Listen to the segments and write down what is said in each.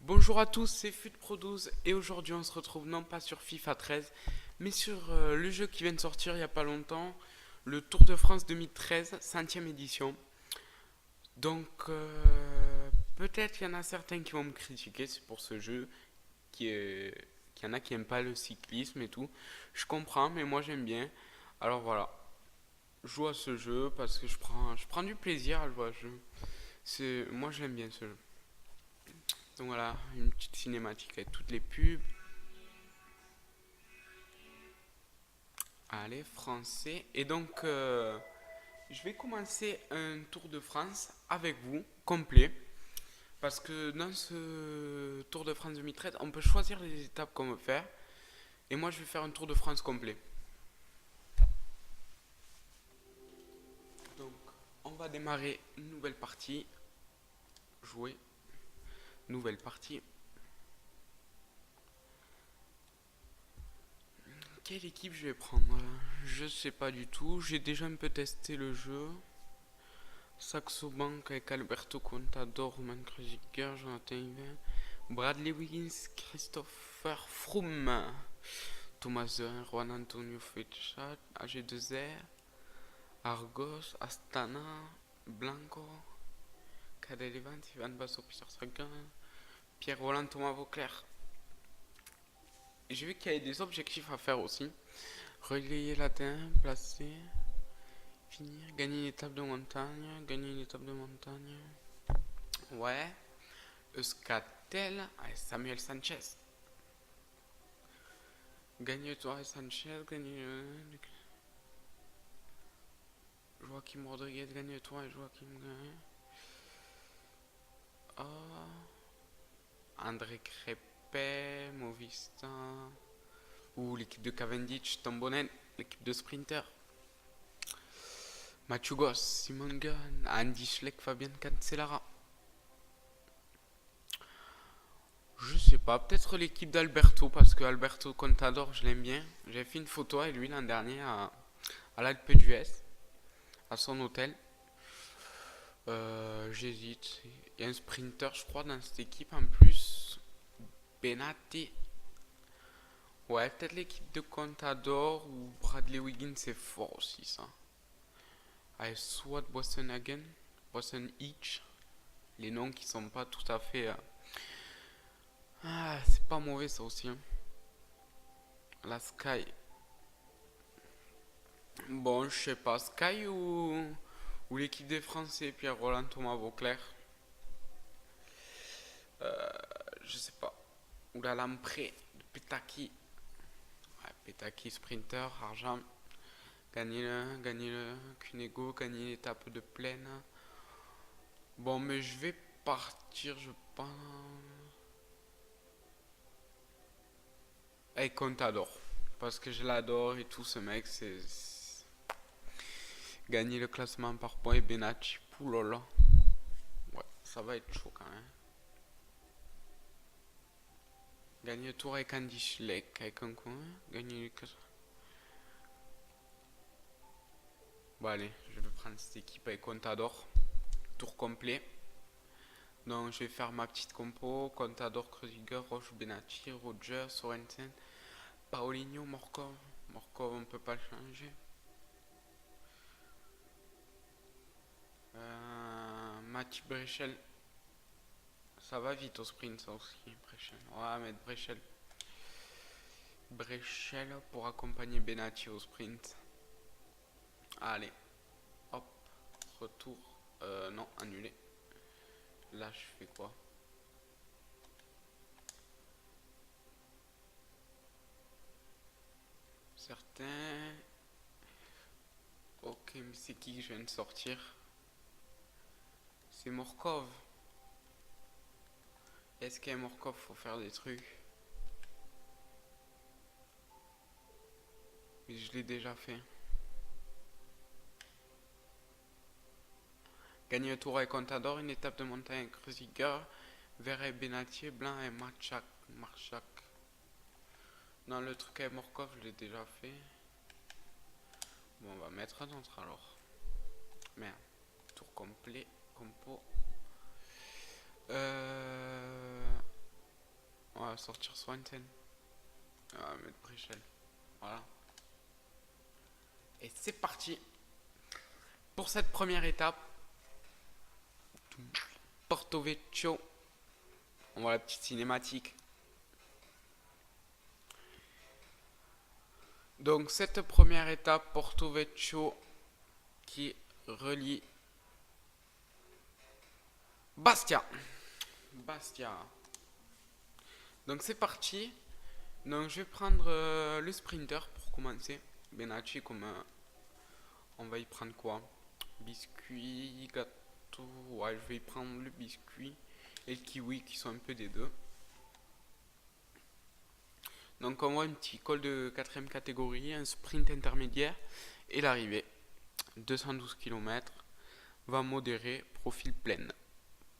Bonjour à tous, c'est FutPro12 et aujourd'hui on se retrouve non pas sur FIFA 13 mais sur le jeu qui vient de sortir il n'y a pas longtemps, le Tour de France 2013, 5e édition. Donc peut-être il y en a certains qui vont me critiquer, c'est pour ce jeu qu'il y en a qui n'aiment pas le cyclisme et tout. Je comprends mais moi j'aime bien. Alors voilà, je joue à ce jeu parce que je prends du plaisir à jouer à ce jeu. Moi j'aime bien ce jeu. Donc voilà, une petite cinématique avec toutes les pubs. Allez, français. Et donc, je vais commencer un Tour de France avec vous, complet. Parce que dans ce Tour de France 2013, on peut choisir les étapes qu'on veut faire. Et moi, je vais faire un Tour de France complet. Donc, on va démarrer une nouvelle partie. Jouer. Nouvelle partie. Quelle équipe je vais prendre? Je sais pas du tout. J'ai déjà un peu testé le jeu. Saxo Bank avec Alberto Contador, Roman Kreuziger, Jonathan Iver, Bradley Wiggins, Christopher Froome, Thomas Zeuner, Juan Antonio Fechat, AG2R, Argos, Astana, Blanco, Cadel Evans, Ivan Basso, Peter Sagan, Pierre Roland, Thomas Vauclair. Et j'ai vu qu'il y avait des objectifs à faire aussi. Relayer latin, placer, finir, gagner une étape de montagne, gagner une étape de montagne. Ouais. Euskaltel, Samuel Sanchez. Gagne Torres Sanchez, gagne Joaquim Rodriguez, gagne toi et Joaquim gagne. Oh. André Crépet, Movista. Ou l'équipe de Cavendish, Tombonen, l'équipe de Sprinter. Mathieu Goss, Simon Gunn, Andy Schleck, Fabien Cancellara. Je sais pas, peut-être l'équipe d'Alberto, parce que Alberto Contador, je l'aime bien. J'ai fait une photo avec lui l'an dernier à l'Alpe d'Huez, à son hôtel. J'hésite. Il y a un sprinter, je crois, dans cette équipe en plus. Benatti. Ouais, peut-être l'équipe de Contador ou Bradley Wiggins, c'est fort aussi, ça. Allez, soit Boissenhagen, Boisson Hitch. Les noms qui sont pas tout à fait. Ah, c'est pas mauvais ça aussi, hein. La Sky. Bon, je sais pas. Sky ou l'équipe des Français, Pierre Roland, Thomas Vauclair. Je sais pas. Ou la Lampré de Petaki. Ouais, Petaki Sprinter, Arjam. Gagnez-le, Cunego, gagnez l'étape de plaine. Bon, mais je vais partir, je pense. Avec Contador. Parce que je l'adore et tout, ce mec, gagner le classement par points et Benacci. Poulola. Ouais, ça va être chaud quand même. Gagner le tour avec Andy Schleck, avec un coin. Gagner le classement. Bon, allez, je vais prendre cette équipe avec Contador. Tour complet. Donc je vais faire ma petite compo. Contador, Kreuziger, Roche, Benacci, Roger, Sorensen, Paulinho, Morkov. Morkov, on peut pas le changer. Mathieu Brechel. Ça va vite au sprint, ça aussi. Brechel. On va mettre Brechel. Brechel pour accompagner Benacci au sprint. Allez. Hop. Retour. Non, annulé. Là, je fais quoi? Certains. Ok, mais c'est qui que je viens de sortir? C'est Morkov. Est-ce qu'à Morkov faut faire des trucs? Mais je l'ai déjà fait. Gagner un tour avec Contador, une étape de montagne avec Kreuziger, Verret, Benatier, Blanc et Marchak. Non, le truc avec Morkov, je l'ai déjà fait. Bon, on va mettre un autre alors. Merde. Tour complet. Compo. sortir Swanson. On va mettre Brichel. Voilà. Et c'est parti pour cette première étape. Porto Vecchio. On voit la petite cinématique. Donc cette première étape, Porto Vecchio, qui relie Bastia. Donc c'est parti. Donc je vais prendre le sprinter pour commencer. Benacci, comme on va y prendre quoi? Biscuit, gâteau. Ouais, je vais y prendre le biscuit et le kiwi qui sont un peu des deux. Donc on voit un petit col de 4ème catégorie, un sprint intermédiaire et l'arrivée. 212 km, va modéré, profil plein.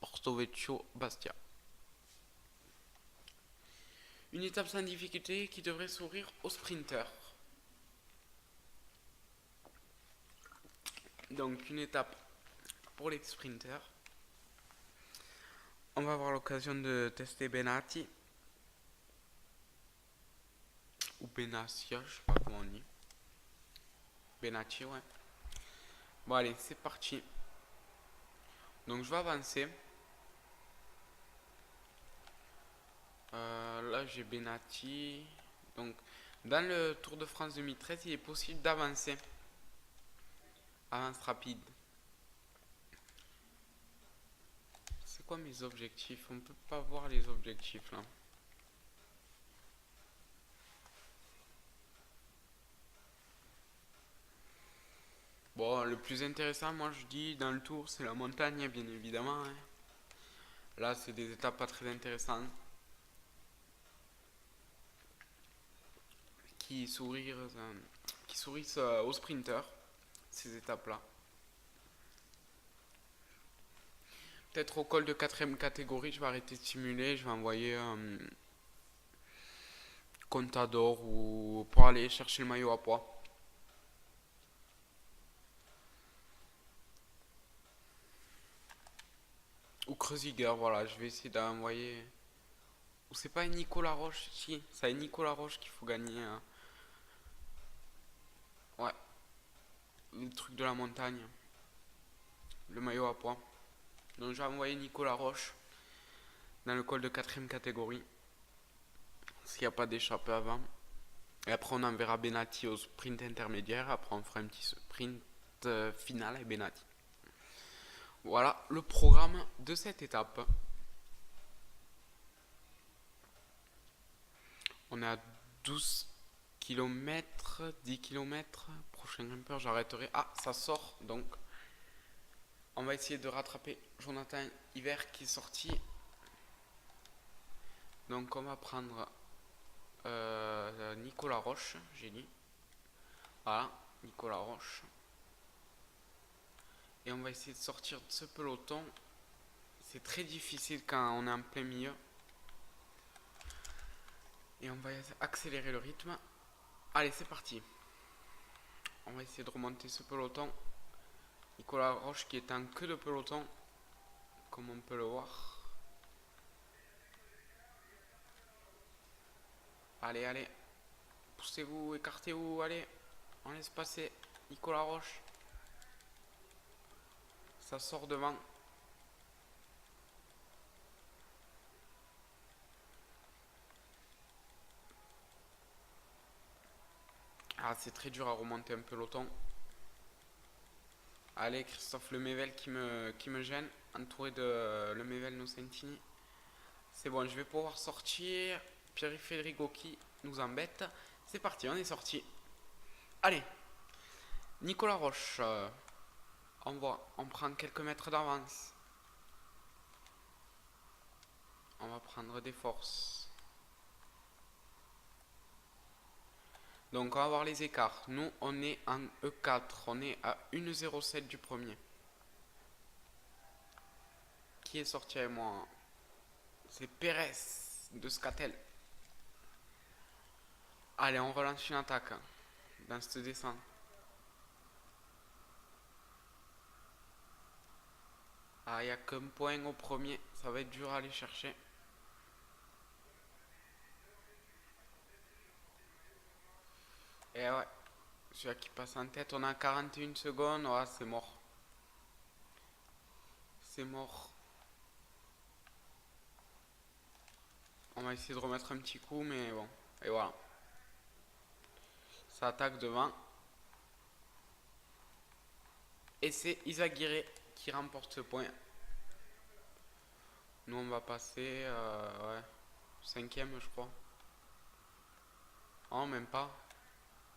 Porto Vecchio, Bastia. Une étape sans difficulté qui devrait sourire aux sprinters. Donc une étape pour les sprinters. On va avoir l'occasion de tester Benati. Ou Benassia, je sais pas comment on dit. Benati, ouais. Bon allez, c'est parti. Donc je vais avancer. Là j'ai Benati. Donc dans le Tour de France 2013, il est possible d'avancer. Avance rapide. C'est quoi mes objectifs? On peut pas voir les objectifs là. Bon, le plus intéressant, moi je dis, dans le tour, c'est la montagne, bien évidemment. Hein. Là, c'est des étapes pas très intéressantes. Qui sourissent aux sprinters, ces étapes-là. Peut-être au col de 4ème catégorie, je vais arrêter de simuler, je vais envoyer Contador ou pour aller chercher le maillot à poids. Ou Kreuziger, voilà, je vais essayer d'envoyer. Ou c'est pas Nicolas Roche, si, c'est Nicolas Roche qu'il faut gagner. Hein. Ouais, le truc de la montagne, le maillot à poids. Donc je vais envoyer Nicolas Roche dans le col de 4ème catégorie. S'il n'y a pas d'échappée avant. Et après on enverra Benati au sprint intermédiaire. Après on fera un petit sprint final avec Benati. Voilà le programme de cette étape. On est à 12 km, 10 km. Prochain grimpeur, j'arrêterai. Ah, ça sort. Donc, on va essayer de rattraper Jonathan Hiver qui est sorti. Donc, on va prendre Nicolas Roche, j'ai dit. Voilà, Nicolas Roche. Et on va essayer de sortir de ce peloton. C'est très difficile quand on est en plein milieu. Et on va accélérer le rythme. Allez, c'est parti. On va essayer de remonter ce peloton. Nicolas Roche qui est en queue de peloton. Comme on peut le voir. Allez, allez. Poussez-vous, écartez-vous, allez. On laisse passer Nicolas Roche. Ça sort devant. Ah, c'est très dur à remonter un peloton. Allez, Christophe Lemaivel qui me gêne. Entouré de Lemaivel Nocentini. C'est bon, je vais pouvoir sortir. Pierre-Frédéric qui nous embête. C'est parti, on est sorti. Allez. Nicolas Roche. On prend quelques mètres d'avance. On va prendre des forces. Donc on va voir les écarts. Nous on est en E4. On est à 1,07 du premier. Qui est sorti avec moi? C'est Pérez de Scatel. Allez, on relance une attaque dans cette descente. Ah, il n'y a qu'un point au premier. Ça va être dur à aller chercher. Et ouais, celui qui passe en tête, on a 41 secondes. Ouais, c'est mort. C'est mort. On va essayer de remettre un petit coup, mais bon. Et voilà. Ça attaque devant. Et c'est Izaguirre qui remporte ce point. Nous, on va passer, ouais, cinquième, je crois. Oh, même pas.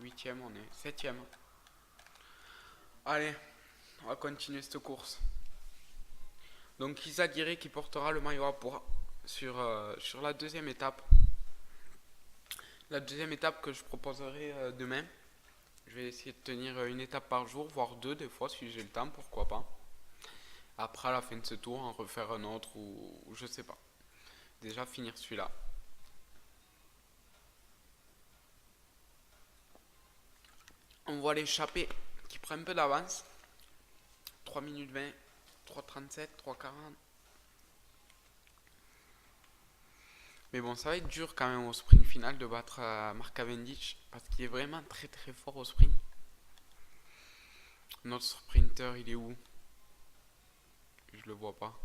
Huitième, on est septième. Allez, on va continuer cette course. Donc Izaguirre qui portera le maillot à pois sur la deuxième étape. La deuxième étape que je proposerai demain. Je vais essayer de tenir une étape par jour, voire deux des fois si j'ai le temps, pourquoi pas. Après, à la fin de ce tour, en refaire un autre ou je sais pas. Déjà finir celui-là. On voit l'échappée qui prend un peu d'avance. 3 minutes 20, 3,37, 3,40. Mais bon, ça va être dur quand même au sprint final de battre Mark Cavendish parce qu'il est vraiment très très fort au sprint. Notre sprinter, il est où? Je le vois pas.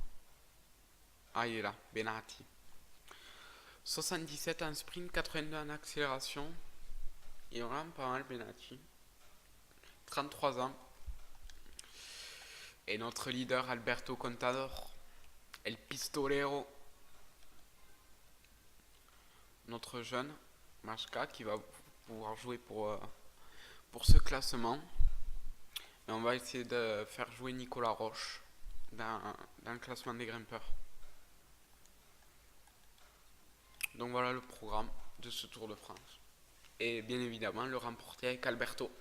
Ah, il est là, Benati. 77 en sprint, 82 en accélération. Il est vraiment pas mal, Benati. 33 ans. Et notre leader, Alberto Contador. El Pistolero. Notre jeune, Machka, qui va pouvoir jouer pour ce classement. Et on va essayer de faire jouer Nicolas Roche dans le classement des grimpeurs. Donc voilà le programme de ce Tour de France. Et bien évidemment le remporter avec Alberto.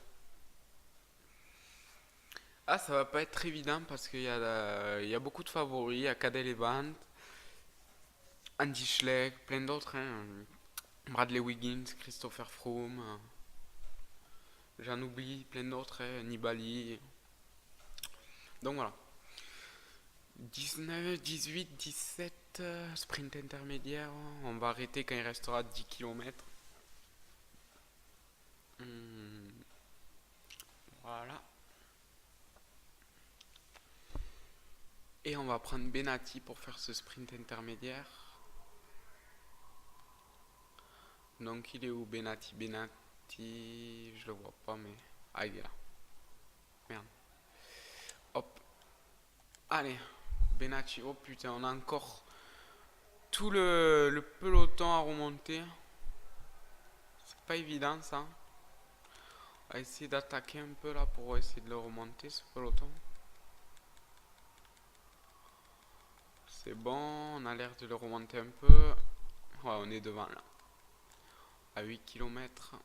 Ah, ça va pas être évident parce qu'il y a beaucoup de favoris. Il y a Cadel Evans, Andy Schleck, plein d'autres. Hein. Bradley Wiggins, Christopher Froome. J'en oublie plein d'autres. Hein. Nibali. Donc voilà. 19, 18, 17, sprint intermédiaire. On va arrêter quand il restera 10 km. Voilà. Et on va prendre Benati pour faire ce sprint intermédiaire. Donc il est où Benati? Benati, je le vois pas mais... Ah, il est là. Merde. Hop. Allez. Benati, oh putain, on a encore tout le peloton à remonter. C'est pas évident ça. On va essayer d'attaquer un peu là pour essayer de le remonter ce peloton. C'est bon, on a l'air de le remonter un peu. Ouais, on est devant là. À 8 km.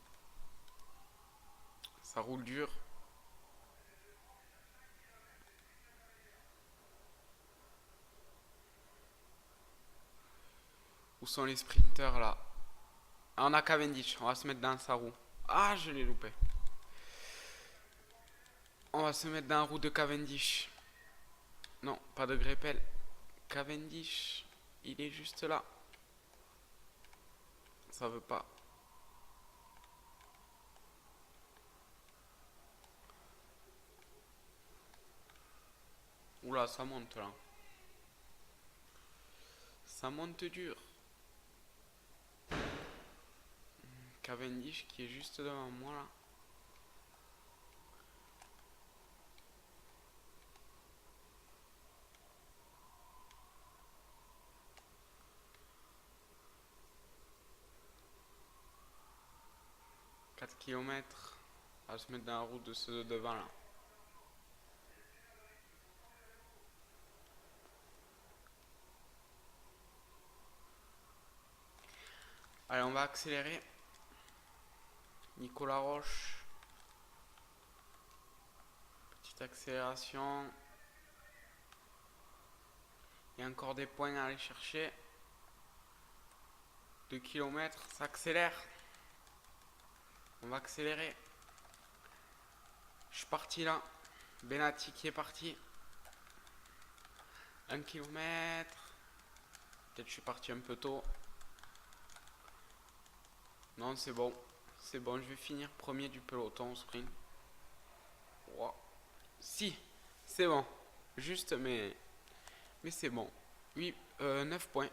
Ça roule dur. Où sont les sprinters là? Ah, on a Cavendish, on va se mettre dans sa roue. Ah, je l'ai loupé. On va se mettre dans la roue de Cavendish. Non, pas de Greppel. Cavendish, il est juste là. Ça veut pas. Oula, ça monte là. Ça monte dur. Cavendish qui est juste devant moi là. « 4 km. On va se mettre dans la roue de ceux de devant là. Allez, on va accélérer. Nicolas Roche. Petite accélération. Il y a encore des points à aller chercher. 2 km, ça accélère. On va accélérer. Je suis parti là. Benati qui est parti. 1 km. Peut-être je suis parti un peu tôt. Non, c'est bon. C'est bon, je vais finir premier du peloton au sprint. Wow. Si, c'est bon. Juste, mais c'est bon. 8, 9 points.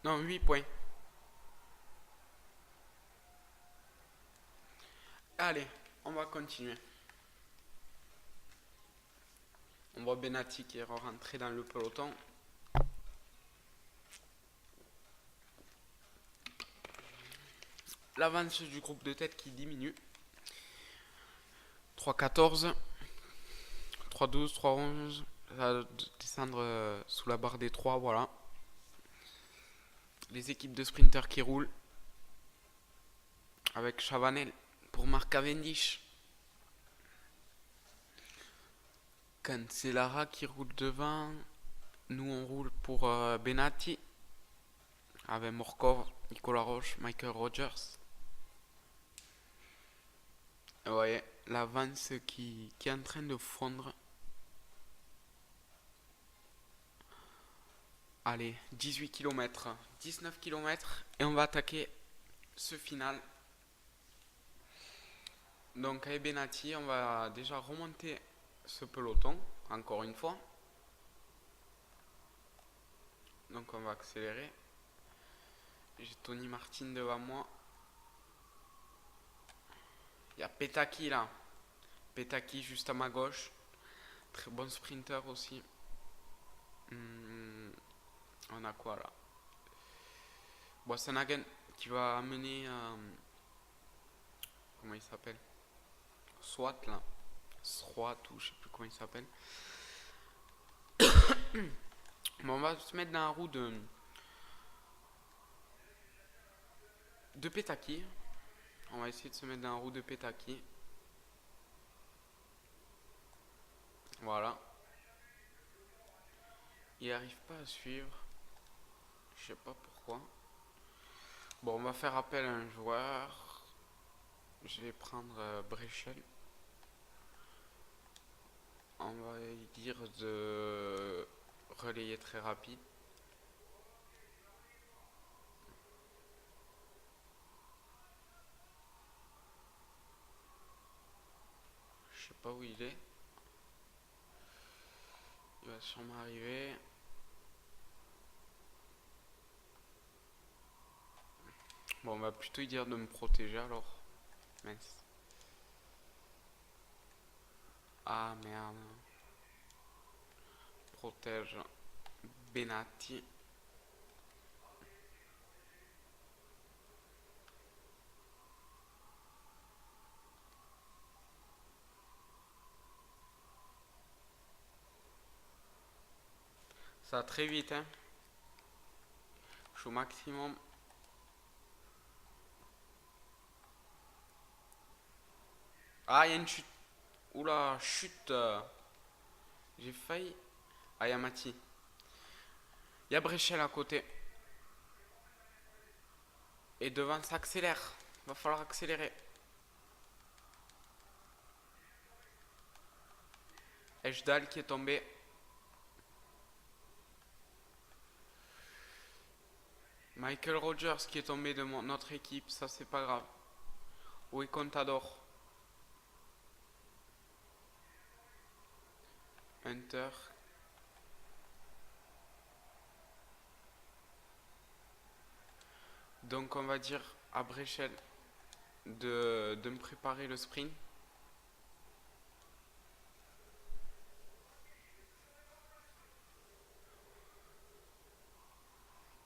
Non, 8 points. Allez, on va continuer. On voit Benati qui est rentré dans le peloton. L'avance du groupe de tête qui diminue. 3-14, 3-12, 3-11. Ça va descendre sous la barre des 3, voilà. Les équipes de sprinters qui roulent. Avec Chavanel pour Mark Cavendish. Cancellara qui roule devant. Nous on roule pour Benati. Avec Morkov, Nicolas Roche, Michael Rogers. Vous voyez, l'avance qui est en train de fondre. Allez, 18 km, 19 km et on va attaquer ce final. Donc avec Benati, on va déjà remonter ce peloton, encore une fois. Donc on va accélérer. J'ai Tony Martin devant moi. Il y a Petaki là. Petaki juste à ma gauche. Très bon sprinter aussi. On a quoi là? Boissenagen qui va amener... comment il s'appelle? Swat là. Swat ou je sais plus comment il s'appelle. Bon, on va se mettre dans la roue de Petaki. On va essayer de se mettre dans la roue de Petaki. Voilà. Il n'arrive pas à suivre. Je sais pas pourquoi. Bon, on va faire appel à un joueur. Je vais prendre Brechel. On va lui dire de relayer très rapide. Je sais pas où il est. Il va sûrement arriver. Bon, on va plutôt lui dire de me protéger alors. Mince. Ah merde. Protège Benati. Ça va très vite, hein. Je suis au maximum. Ah, il y a une chute. Oula, chute. J'ai failli. Ah, il y a Mati. Il y a Brechel à côté. Et devant, ça accélère. Va falloir accélérer. Ejdal qui est tombé. Michael Rogers qui est tombé de notre équipe. Ça, c'est pas grave. Oui, Contador. Hunter. Donc on va dire à Brechel de me préparer le sprint.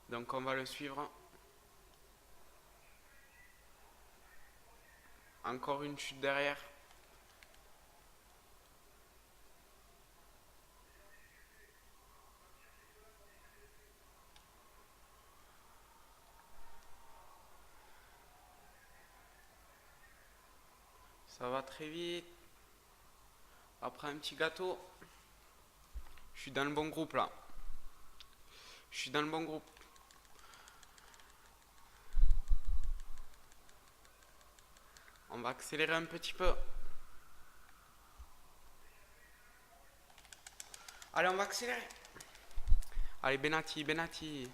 Donc on va le suivre. Encore une chute derrière. Ça va très vite. Après un petit gâteau. Je suis dans le bon groupe là. Je suis dans le bon groupe. On va accélérer un petit peu. Allez, on va accélérer. Allez, Benati, Benati.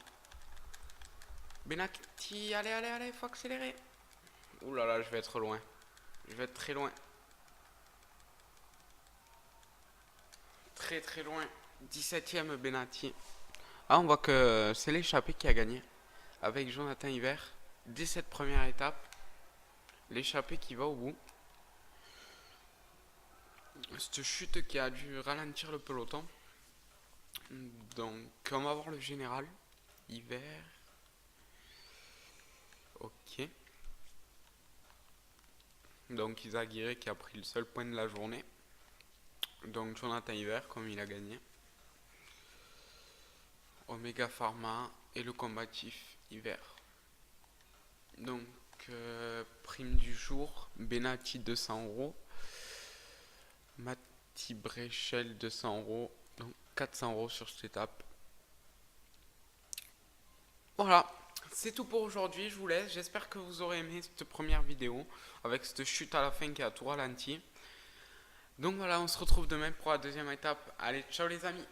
Benati, allez, allez, allez, faut accélérer. Ouh là là, je vais être loin. Je vais être très loin. Très très loin. 17ème Benati. Ah, on voit que c'est l'échappé qui a gagné. Avec Jonathan Hiver. Dès cette première étape. L'échappé qui va au bout. Cette chute qui a dû ralentir le peloton. Donc, on va voir le général. Hiver. Ok. Donc, Isaac Guiré qui a pris le seul point de la journée. Donc, Jonathan Hiver, comme il a gagné. Omega Pharma et le combatif Hiver. Donc, prime du jour. Benati 200€. Mati Brechel 200€. Donc, 400€ sur cette étape. Voilà, c'est tout pour aujourd'hui, je vous laisse. J'espère que vous aurez aimé cette première vidéo avec cette chute à la fin qui a tout ralenti. Donc voilà, on se retrouve demain pour la deuxième étape. Allez, ciao les amis!